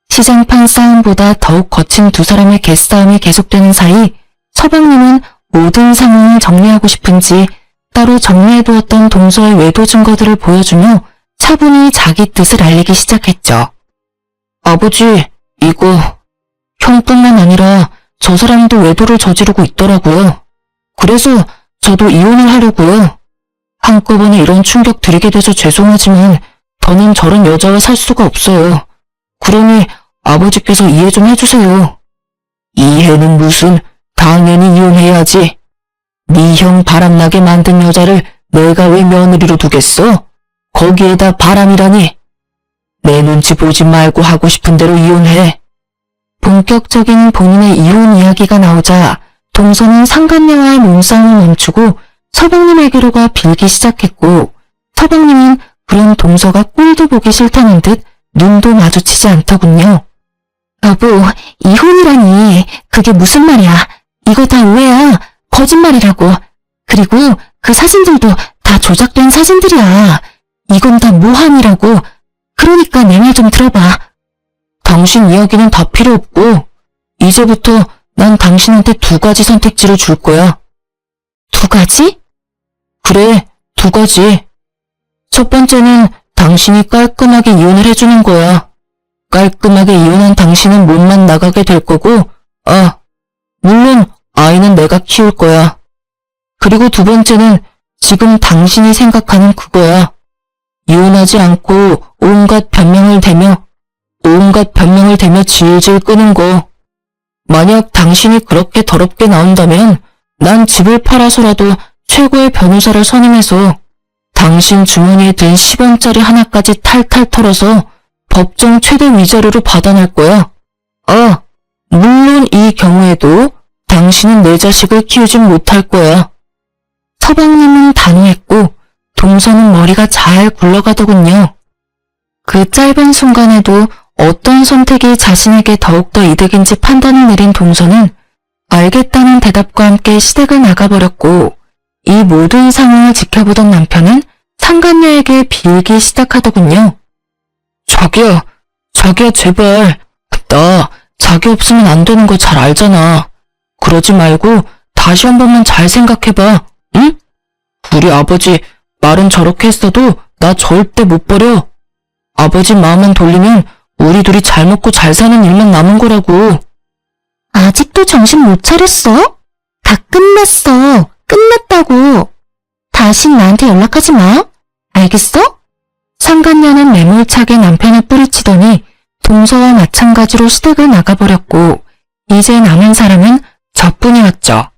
시장판 싸움보다 더욱 거친 두 사람의 개싸움이 계속되는 사이 서방님은 모든 상황을 정리하고 싶은지 따로 정리해두었던 동서의 외도 증거들을 보여주며 차분히 자기 뜻을 알리기 시작했죠. 아버지, 이거 형뿐만 아니라 저 사람도 외도를 저지르고 있더라고요. 그래서 저도 이혼을 하려고요. 한꺼번에 이런 충격 드리게 돼서 죄송하지만 더는 저런 여자와 살 수가 없어요. 그러니 아버지께서 이해 좀 해주세요. 이해는 무슨, 당연히 이혼해야지. 네 형 바람나게 만든 여자를 내가 왜 며느리로 두겠어? 거기에다 바람이라니. 내 눈치 보지 말고 하고 싶은 대로 이혼해. 본격적인 본인의 이혼 이야기가 나오자 동서는 상간녀와의 몸싸움을 멈추고 서방님에게로가 빌기 시작했고 서방님은 그런 동서가 꼴도 보기 싫다는 듯 눈도 마주치지 않더군요. 여보, 이혼이라니. 그게 무슨 말이야. 이거 다 오해야. 거짓말이라고. 그리고 그 사진들도 다 조작된 사진들이야. 이건 다 모함이라고. 그러니까 내 말 좀 들어봐. 당신 이야기는 다 필요 없고 이제부터 난 당신한테 두 가지 선택지를 줄 거야. 두 가지? 그래, 두 가지. 첫 번째는 당신이 깔끔하게 이혼을 해주는 거야. 깔끔하게 이혼한 당신은 몸만 나가게 될 거고, 물론 아이는 내가 키울 거야. 그리고 두 번째는 지금 당신이 생각하는 그거야. 이혼하지 않고 온갖 변명을 대며 질질 끄는 거. 만약 당신이 그렇게 더럽게 나온다면 난 집을 팔아서라도 최고의 변호사를 선임해서 당신 주머니에 든 10원짜리 하나까지 탈탈 털어서 법정 최대 위자료로 받아낼 거야. 아, 물론 이 경우에도 당신은 내 자식을 키우진 못할 거야. 서방님은 단호했고 동서는 머리가 잘 굴러가더군요. 그 짧은 순간에도 어떤 선택이 자신에게 더욱더 이득인지 판단을 내린 동서는 알겠다는 대답과 함께 시댁을 나가버렸고 이 모든 상황을 지켜보던 남편은 상간녀에게 빌기 시작하더군요. 자기야 제발. 나 자기 없으면 안 되는 거 잘 알잖아. 그러지 말고 다시 한 번만 잘 생각해봐. 응? 우리 아버지 말은 저렇게 했어도 나 절대 못 버려. 아버지 마음만 돌리면 우리 둘이 잘 먹고 잘 사는 일만 남은 거라고. 아직도 정신 못 차렸어? 다 끝났어. 끝났다고. 다신 나한테 연락하지 마. 알겠어? 상간녀는 매몰차게 남편을 뿌리치더니 동서와 마찬가지로 시댁을 나가버렸고 이제 남은 사람은 저뿐이었죠.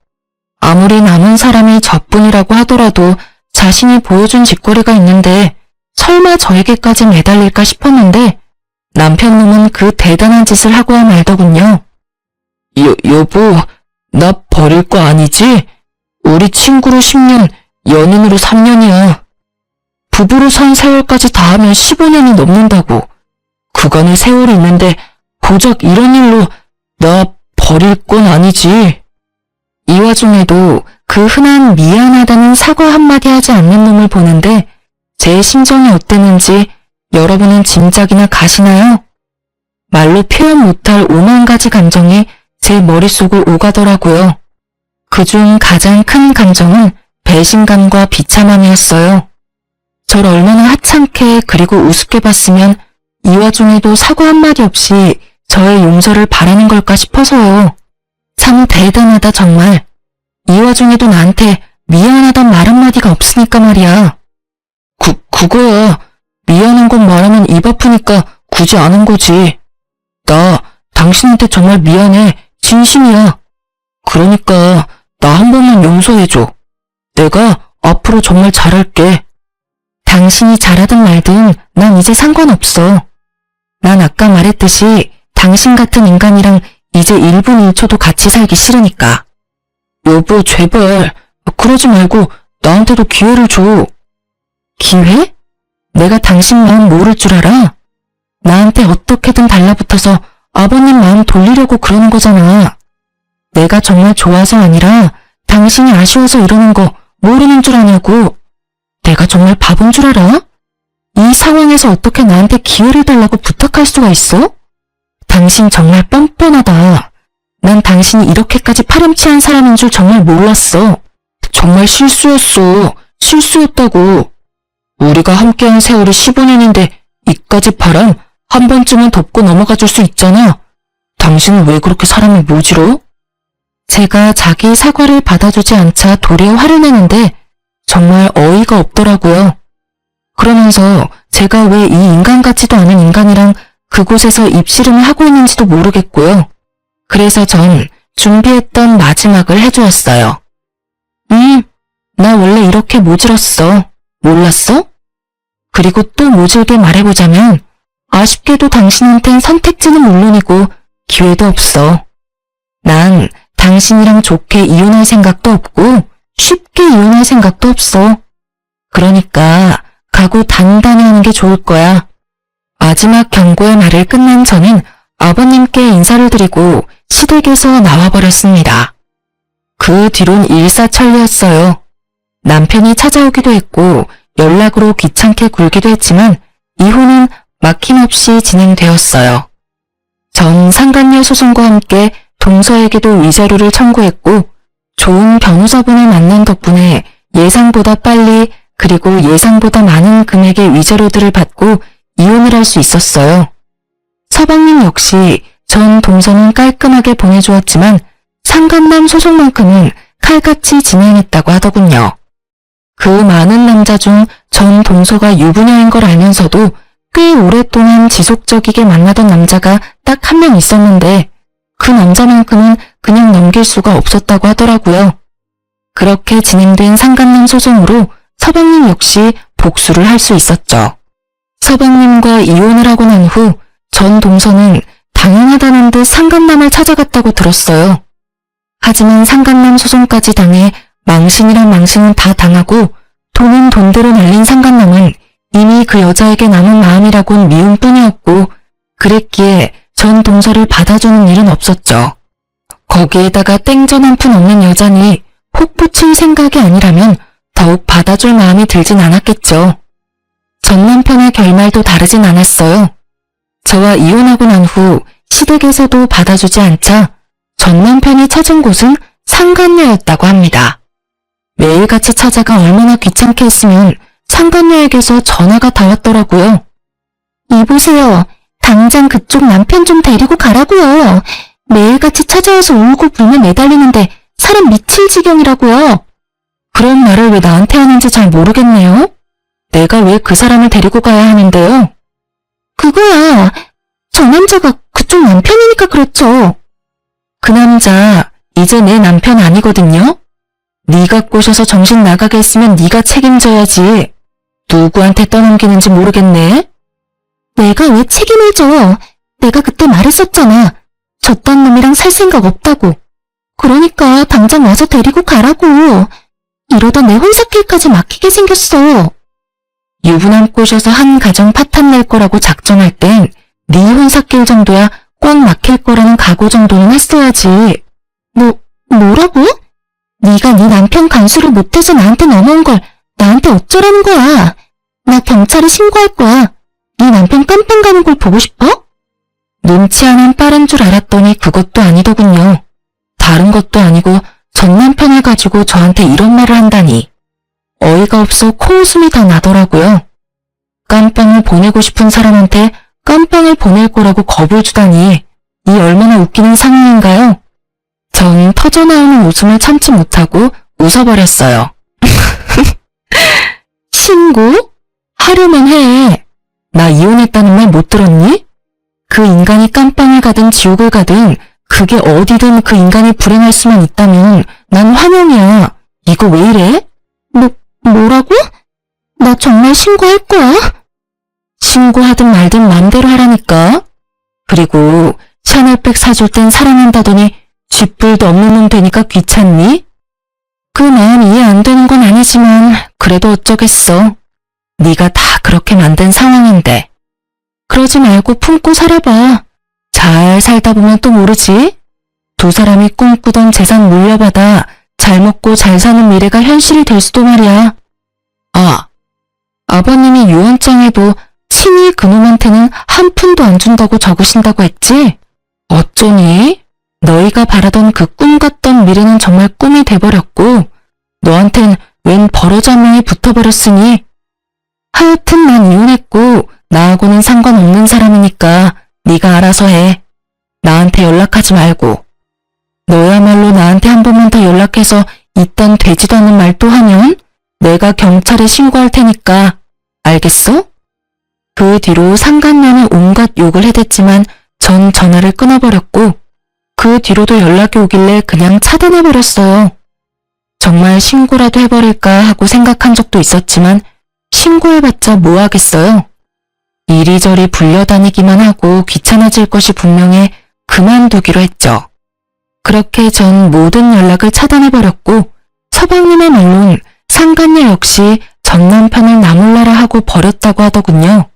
아무리 남은 사람이 저뿐이라고 하더라도 자신이 보여준 짓거리가 있는데 설마 저에게까지 매달릴까 싶었는데 남편 놈은 그 대단한 짓을 하고야 말더군요. 여보, 나 버릴 거 아니지? 우리 친구로 10년, 연인으로 3년이야. 부부로 산 세월까지 다 하면 15년이 넘는다고. 그간의 세월이 있는데 고작 이런 일로 나 버릴 건 아니지. 이 와중에도 그 흔한 미안하다는 사과 한마디 하지 않는 놈을 보는데 제 심정이 어땠는지 여러분은 짐작이나 가시나요? 말로 표현 못할 5만 가지 감정이 제 머릿속을 오가더라고요. 그중 가장 큰 감정은 배신감과 비참함이었어요. 절 얼마나 하찮게 그리고 우습게 봤으면 이 와중에도 사과 한마디 없이 저의 용서를 바라는 걸까 싶어서요. 참 대단하다 정말. 이 와중에도 나한테 미안하단 말 한마디가 없으니까 말이야. 그거야. 미안한 건 말하면 입 아프니까 굳이 안 한 거지. 나 당신한테 정말 미안해. 진심이야. 그러니까 나 한 번만 용서해줘. 내가 앞으로 정말 잘할게. 당신이 잘하든 말든 난 이제 상관없어. 난 아까 말했듯이 당신 같은 인간이랑 이제 1분 1초도 같이 살기 싫으니까. 여보 제발 그러지 말고 나한테도 기회를 줘. 기회? 내가 당신 마음 모를 줄 알아? 나한테 어떻게든 달라붙어서 아버님 마음 돌리려고 그러는 거잖아. 내가 정말 좋아서 아니라 당신이 아쉬워서 이러는 거 모르는 줄 아냐고. 내가 정말 바본 줄 알아? 이 상황에서 어떻게 나한테 기회를 달라고 부탁할 수가 있어? 당신 정말 뻔뻔하다. 난 당신이 이렇게까지 파렴치한 사람인 줄 정말 몰랐어. 정말 실수였어. 실수였다고. 우리가 함께한 세월이 15년인데 이까지 바람 한 번쯤은 덮고 넘어가 줄 수 있잖아. 당신은 왜 그렇게 사람을 모질어? 제가 자기 사과를 받아주지 않자 도리어 화를 내는데 정말 어이가 없더라고요. 그러면서 제가 왜 이 인간 같지도 않은 인간이랑 그곳에서 입씨름을 하고 있는지도 모르겠고요. 그래서 전 준비했던 마지막을 해주었어요. 나 원래 이렇게 모질었어. 몰랐어? 그리고 또 모질게 말해보자면 아쉽게도 당신한텐 선택지는 물론이고 기회도 없어. 난 당신이랑 좋게 이혼할 생각도 없고 쉽게 이혼할 생각도 없어. 그러니까 각오 단단히 하는 게 좋을 거야. 마지막 경고의 말을 끝난 저는 아버님께 인사를 드리고 시댁에서 나와버렸습니다. 그 뒤론 일사천리였어요. 남편이 찾아오기도 했고 연락으로 귀찮게 굴기도 했지만 이혼은 막힘없이 진행되었어요. 전 상간녀 소송과 함께 동서에게도 위자료를 청구했고 좋은 변호사분을 만난 덕분에 예상보다 빨리 그리고 예상보다 많은 금액의 위자료들을 받고 이혼을 할 수 있었어요. 서방님 역시 전 동서는 깔끔하게 보내주었지만 상간남 소송만큼은 칼같이 진행했다고 하더군요. 그 많은 남자 중 전 동서가 유부녀인 걸 알면서도 꽤 오랫동안 지속적이게 만나던 남자가 딱 한 명 있었는데 그 남자만큼은 그냥 넘길 수가 없었다고 하더라고요. 그렇게 진행된 상간남 소송으로 서방님 역시 복수를 할 수 있었죠. 서방님과 이혼을 하고 난 후 전 동서는 당연하다는 듯 상간남을 찾아갔다고 들었어요. 하지만 상간남 소송까지 당해 망신이란 망신은 다 당하고 돈은 돈대로 날린 상간남은 이미 그 여자에게 남은 마음이라곤 미움뿐이었고 그랬기에 전 동서를 받아주는 일은 없었죠. 거기에다가 땡전 한 푼 없는 여자니 혹 붙일 생각이 아니라면 더욱 받아줄 마음이 들진 않았겠죠. 전 남편의 결말도 다르진 않았어요. 저와 이혼하고 난 후 시댁에서도 받아주지 않자 전 남편이 찾은 곳은 상간녀였다고 합니다. 매일같이 찾아가 얼마나 귀찮게 했으면 상간녀에게서 전화가 다 왔더라고요. 이보세요. 당장 그쪽 남편 좀 데리고 가라고요. 매일같이 찾아와서 울고 불며 매달리는데 사람 미칠 지경이라고요. 그런 말을 왜 나한테 하는지 잘 모르겠네요. 내가 왜 그 사람을 데리고 가야 하는데요? 그거야. 저 남자가 그쪽 남편이니까 그렇죠. 그 남자 이제 내 남편 아니거든요. 네가 꼬셔서 정신 나가게 했으면 네가 책임져야지. 누구한테 떠넘기는지 모르겠네. 내가 왜 책임을 져? 내가 그때 말했었잖아. 저딴 놈이랑 살 생각 없다고. 그러니까 당장 와서 데리고 가라고. 이러다 내 혼사길까지 막히게 생겼어. 유부남 꼬셔서 한 가정 파탄 낼 거라고 작정할 땐 네 혼사길 정도야 꽉 막힐 거라는 각오 정도는 했어야지. 뭐라고? 네가 네 남편 간수를 못해서 나한테 넘어온 걸 나한테 어쩌라는 거야. 나 경찰에 신고할 거야. 네 남편 깜빵 가는 걸 보고 싶어? 눈치 하나는 빠른 줄 알았더니 그것도 아니더군요. 다른 것도 아니고 전 남편을 가지고 저한테 이런 말을 한다니. 어이가 없어 코웃음이 다 나더라고요. 깜빵을 보내고 싶은 사람한테 깜빵을 보낼 거라고 겁을 주다니 이 얼마나 웃기는 상황인가요? 전 터져나오는 웃음을 참지 못하고 웃어버렸어요. 신고? 하려면 해. 나 이혼했다는 말 못 들었니? 그 인간이 깜빵을 가든 지옥을 가든 그게 어디든 그 인간이 불행할 수만 있다면 난 환영이야. 이거 왜 이래? 뭐라고? 나 정말 신고할 거야? 신고하든 말든 맘대로 하라니까. 그리고 샤넬백 사줄 땐 사랑한다더니 쥐뿔도 없는 놈 되니까 귀찮니? 그 마음 이해 안 되는 건 아니지만 그래도 어쩌겠어. 네가 다 그렇게 만든 상황인데. 그러지 말고 품고 살아봐. 잘 살다 보면 또 모르지. 두 사람이 꿈꾸던 재산 물려받아 잘 먹고 잘 사는 미래가 현실이 될 수도 말이야. 아버님이 유언장에도 친히 그놈한테는 한 푼도 안 준다고 적으신다고 했지? 어쩌니? 너희가 바라던 그 꿈 같던 미래는 정말 꿈이 돼버렸고 너한텐 웬 버러지 한 명이 붙어버렸으니 하여튼 난 이혼했고 나하고는 상관없는 사람이니까 네가 알아서 해. 나한테 연락하지 말고. 너야말로 나한테 한 번만 더 연락해서 이딴 되지도 않는 말 또 하면 내가 경찰에 신고할 테니까. 알겠어? 그 뒤로 상간녀는 온갖 욕을 해댔지만 전 전화를 끊어버렸고 그 뒤로도 연락이 오길래 그냥 차단해버렸어요. 정말 신고라도 해버릴까 하고 생각한 적도 있었지만 신고해봤자 뭐 하겠어요. 이리저리 불려다니기만 하고 귀찮아질 것이 분명해 그만두기로 했죠. 그렇게 전 모든 연락을 차단해버렸고 서방님의 말론 상간녀 역시 전 남편을 나몰라라 하고 버렸다고 하더군요.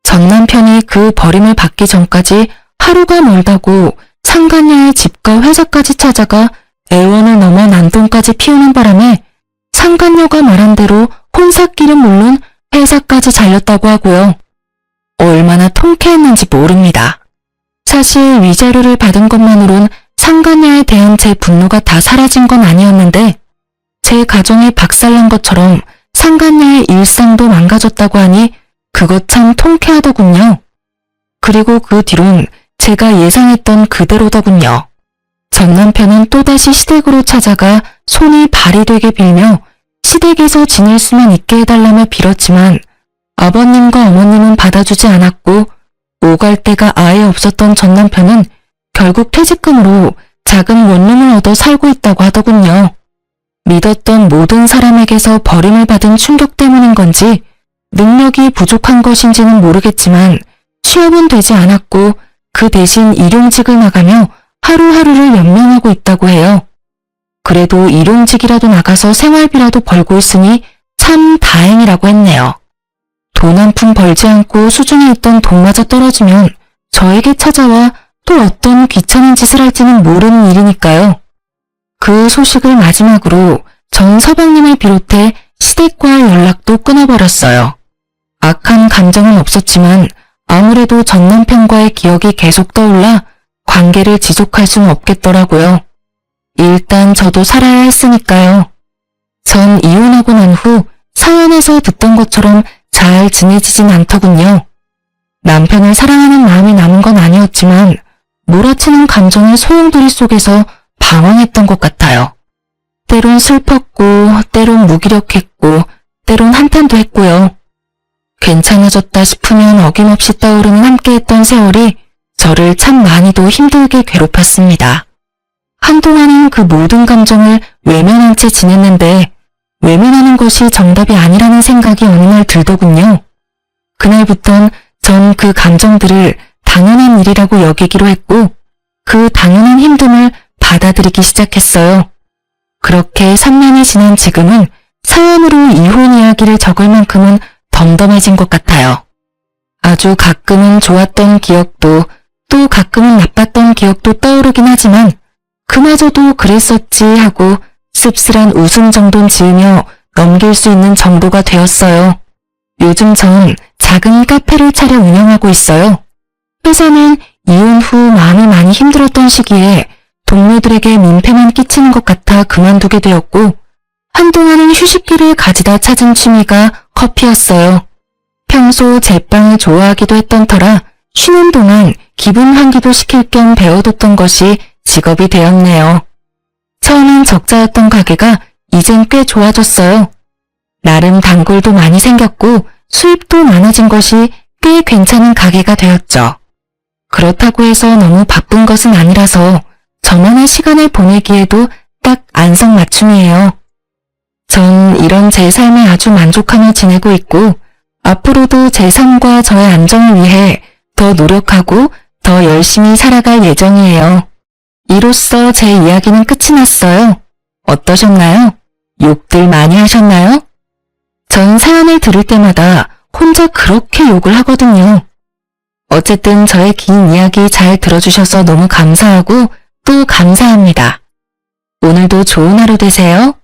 전 남편이 그 버림을 받기 전까지 하루가 멀다고 상간녀의 집과 회사까지 찾아가 애원을 넘어 난동까지 피우는 바람에 상간녀가 말한 대로 혼사길은 물론 회사까지 잘렸다고 하고요. 얼마나 통쾌했는지 모릅니다. 사실 위자료를 받은 것만으론 상간녀에 대한 제 분노가 다 사라진 건 아니었는데 제 가정이 박살난 것처럼 상간녀의 일상도 망가졌다고 하니 그것 참 통쾌하더군요. 그리고 그 뒤론 제가 예상했던 그대로더군요. 전 남편은 또다시 시댁으로 찾아가 손이 발이 되게 빌며 시댁에서 지낼 수만 있게 해달라며 빌었지만 아버님과 어머님은 받아주지 않았고 오갈 데가 아예 없었던 전 남편은 결국 퇴직금으로 작은 원룸을 얻어 살고 있다고 하더군요. 믿었던 모든 사람에게서 버림을 받은 충격 때문인 건지 능력이 부족한 것인지는 모르겠지만 취업은 되지 않았고 그 대신 일용직을 나가며 하루하루를 연명하고 있다고 해요. 그래도 일용직이라도 나가서 생활비라도 벌고 있으니 참 다행이라고 했네요. 돈 한 푼 벌지 않고 수중에 있던 돈마저 떨어지면 저에게 찾아와 또 어떤 귀찮은 짓을 할지는 모르는 일이니까요. 그 소식을 마지막으로 전 서방님을 비롯해 시댁과 연락도 끊어버렸어요. 악한 감정은 없었지만 아무래도 전 남편과의 기억이 계속 떠올라 관계를 지속할 수는 없겠더라고요. 일단 저도 살아야 했으니까요. 전 이혼하고 난 후 사연에서 듣던 것처럼 잘 지내지진 않더군요. 남편을 사랑하는 마음이 남은 건 아니었지만 몰아치는 감정의 소용돌이 속에서 방황했던 것 같아요. 때론 슬펐고 때론 무기력했고 때론 한탄도 했고요. 괜찮아졌다 싶으면 어김없이 떠오르는 함께했던 세월이 저를 참 많이도 힘들게 괴롭혔습니다. 한동안은 그 모든 감정을 외면한 채 지냈는데 외면하는 것이 정답이 아니라는 생각이 어느 날 들더군요. 그날부턴 전 그 감정들을 당연한 일이라고 여기기로 했고 그 당연한 힘듦을 받아들이기 시작했어요. 그렇게 3년이 지난 지금은 사연으로 이혼 이야기를 적을 만큼은 덤덤해진 것 같아요. 아주 가끔은 좋았던 기억도 또 가끔은 나빴던 기억도 떠오르긴 하지만 그마저도 그랬었지 하고 씁쓸한 웃음 정도는 지으며 넘길 수 있는 정도가 되었어요. 요즘 전 작은 카페를 차려 운영하고 있어요. 회사는 이혼 후 마음이 많이 힘들었던 시기에 동료들에게 민폐만 끼치는 것 같아 그만두게 되었고 한동안은 휴식기를 가지다 찾은 취미가 커피였어요. 평소 제빵을 좋아하기도 했던 터라 쉬는 동안 기분 환기도 시킬 겸 배워뒀던 것이 직업이 되었네요. 처음엔 적자였던 가게가 이젠 꽤 좋아졌어요. 나름 단골도 많이 생겼고 수입도 많아진 것이 꽤 괜찮은 가게가 되었죠. 그렇다고 해서 너무 바쁜 것은 아니라서 저만의 시간을 보내기에도 딱 안성맞춤이에요. 전 이런 제 삶에 아주 만족하며 지내고 있고 앞으로도 제 삶과 저의 안정을 위해 더 노력하고 더 열심히 살아갈 예정이에요. 이로써 제 이야기는 끝이 났어요. 어떠셨나요? 욕들 많이 하셨나요? 전 사연을 들을 때마다 혼자 그렇게 욕을 하거든요. 어쨌든 저의 긴 이야기 잘 들어주셔서 너무 감사하고 또 감사합니다. 오늘도 좋은 하루 되세요.